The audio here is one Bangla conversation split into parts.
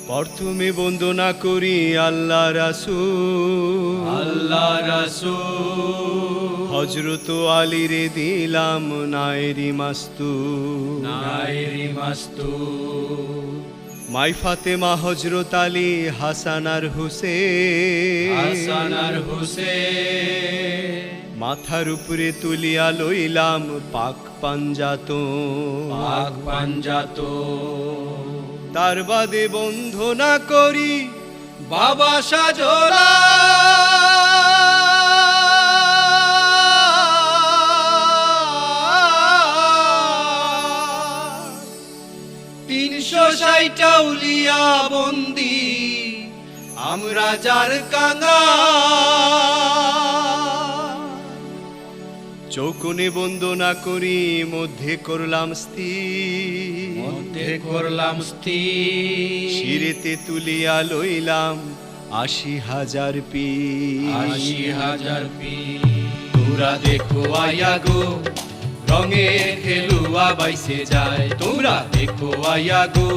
প্রথমে বন্দনা করি আল্লাহ রাসূল হযরত আলী রে দিলাম নায়েরি মাস্তু মাই ফাতেমা হযরত আলী হাসান আর হুসেন মাথার উপরে তুলিয়া লইলাম পাক পাঞ্জাতো তার বাদে বন্ধনা করি বাবা সাজরা তিনশো 60 আউলিয়া বন্দি আমরা যার কাঙ্গা চৌকনে বন্দনা করি মধ্যে করলাম স্থির শিরেতে তুলিয়া লইলাম 80,000 পীর তোমরা দেখো আয়া গো রঙের খেলুয়া বাইসে যায় তোমরা দেখো আয়া গো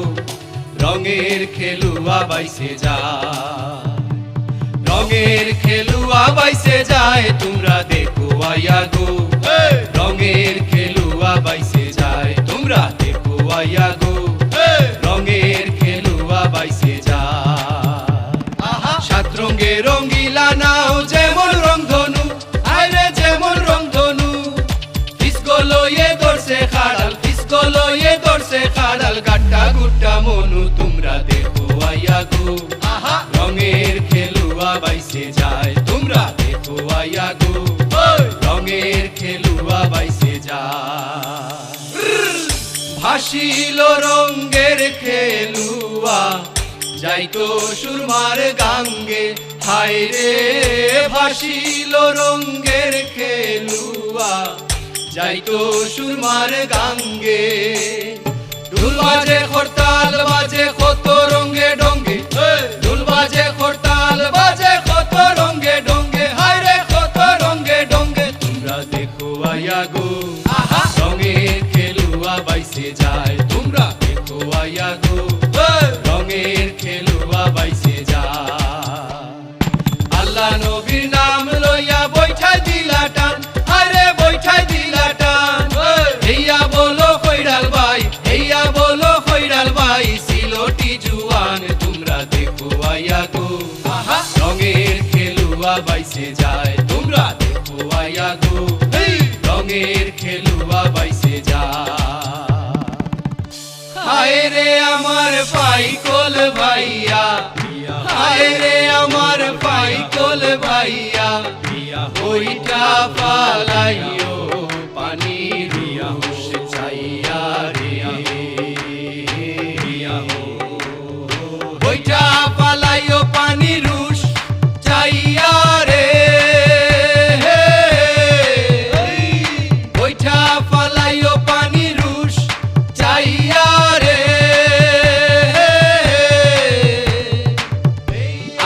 রঙের খেলুয়া বাইসে যায় রঙের খেলুয়া বাইসে যায় তোমরা দেখো আয়া গো রঙের খেলুয়া বাইসে যায় তোমরা দেখো আয়া গো রঙের খেলুয়া বাইসে যায় সাত রঙে রঙিলা নাও যেমন রংধনু আরে যেমন রংধনু ফিসকলয়ে দর্শে খাড়াল গাট্টা গুট্টা মনু তোমরা দেখো আয়া গো রঙের খেলুয়া বাইসে যায় তোমরা দেখো আয়া গো রঙের খেলুয়া বাইসে যায় ভাসিল রঙের খেলুয়া যাইতো সুরমার গাঙ্গে হায় রে ভাসিল রঙের খেলুয়া যাইতো সুরমার গাঙ্গে ঢুল বাজে খরতাল বাজে কত রঙে ডঙ্গে ঢুল বাজে খরতাল বাজে কত রঙে ডঙ্গে হায় রে কত রঙে ডঙ্গে তোমরা দেখো আয়া গো রঙের খেলুয়া বাইসে যায় তোমরা দেখো আয়া গো রঙের খেলুয়া বাইসে যায় আল্লাহ নবীর নাম লইয়া বৈঠাই দিলা টান আরে বৈঠাই দিলা টান হেইয়া বলো খৈরাল ভাই সিলোটি জুয়ান তোমরা দেখো আয়া গো রঙের খেলুয়া বাইসে যায় তোমরা দেখো আয়া গো রঙের খেলুয়া বাইসে যায় হায় রে আমার পাইকল ভাইয়া হায় রে আমার পাইকল ভাইয়া ওইটা পালাইও পানি রিয়া চাইয়া রে ওইটা পালাইও পানি রুশ চাইয়া রে ওইটা পালাইও পানি রুশ চাইয়া রে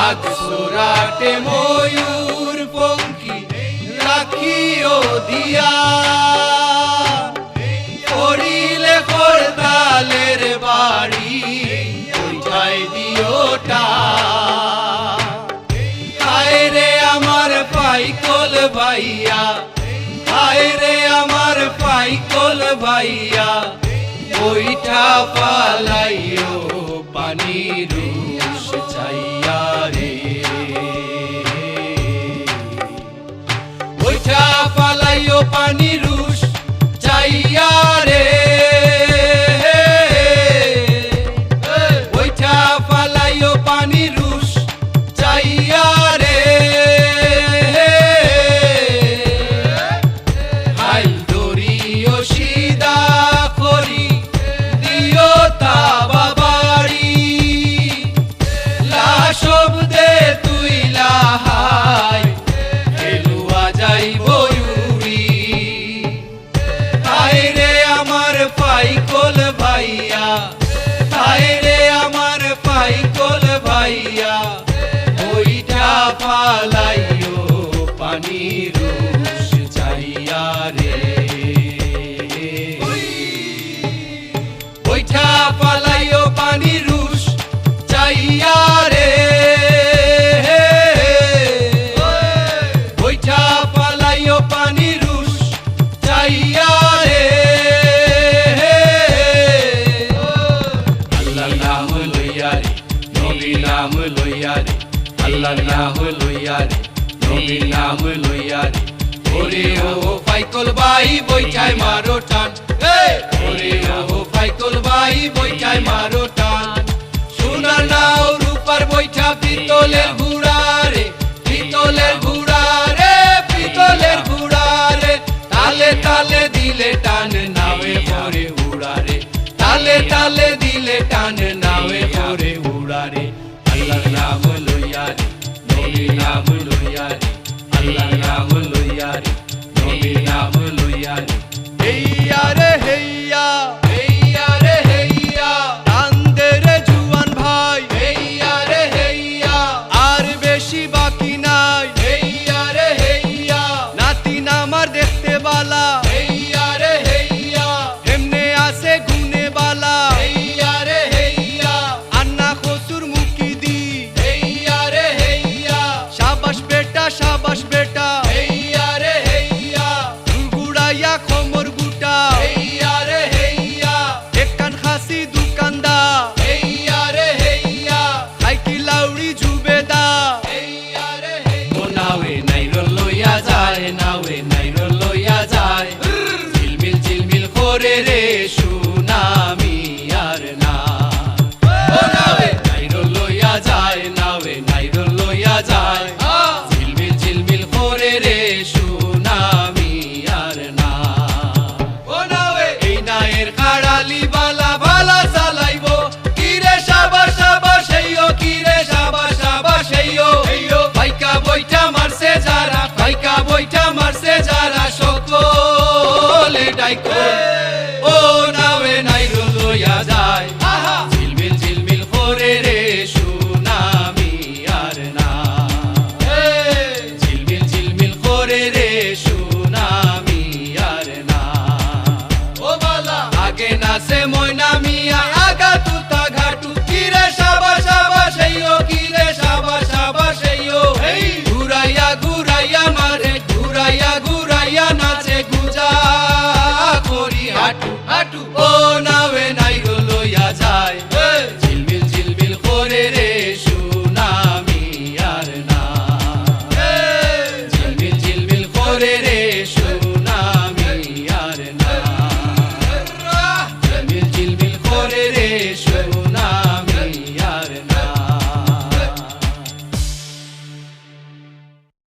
আকসরাটে ময়ূর পঙ্খী রাখিও দিয়া করিলে খরতালের বাড়ি ওইটাই দিওটা হায় রে আমার পাইকল ভাইয়া হায় রে আমার পাইকল ভাইয়া ওইটা পালাইও পানি রুশ চাইয়া রে ওইটা পালাইও পানি রুশ চাইয়া রে ওইটা পালাইও পানি রুশ চাইয়া রে হাই দরিও সিদা করি দিও তা বাবাড়ি লাশব দে তুই লাহাই খেলুয়া যাইব উড়ি হায় রে আমার লইয়া রে নবীর নাম লইয়া রে আল্লাহর নাম লইয়া রে নবীর নাম লইয়া রে ওরে ও ফাইকল ভাই বইটায় মারো টান ওরে ও ফাইকল ভাই বইটায় মারো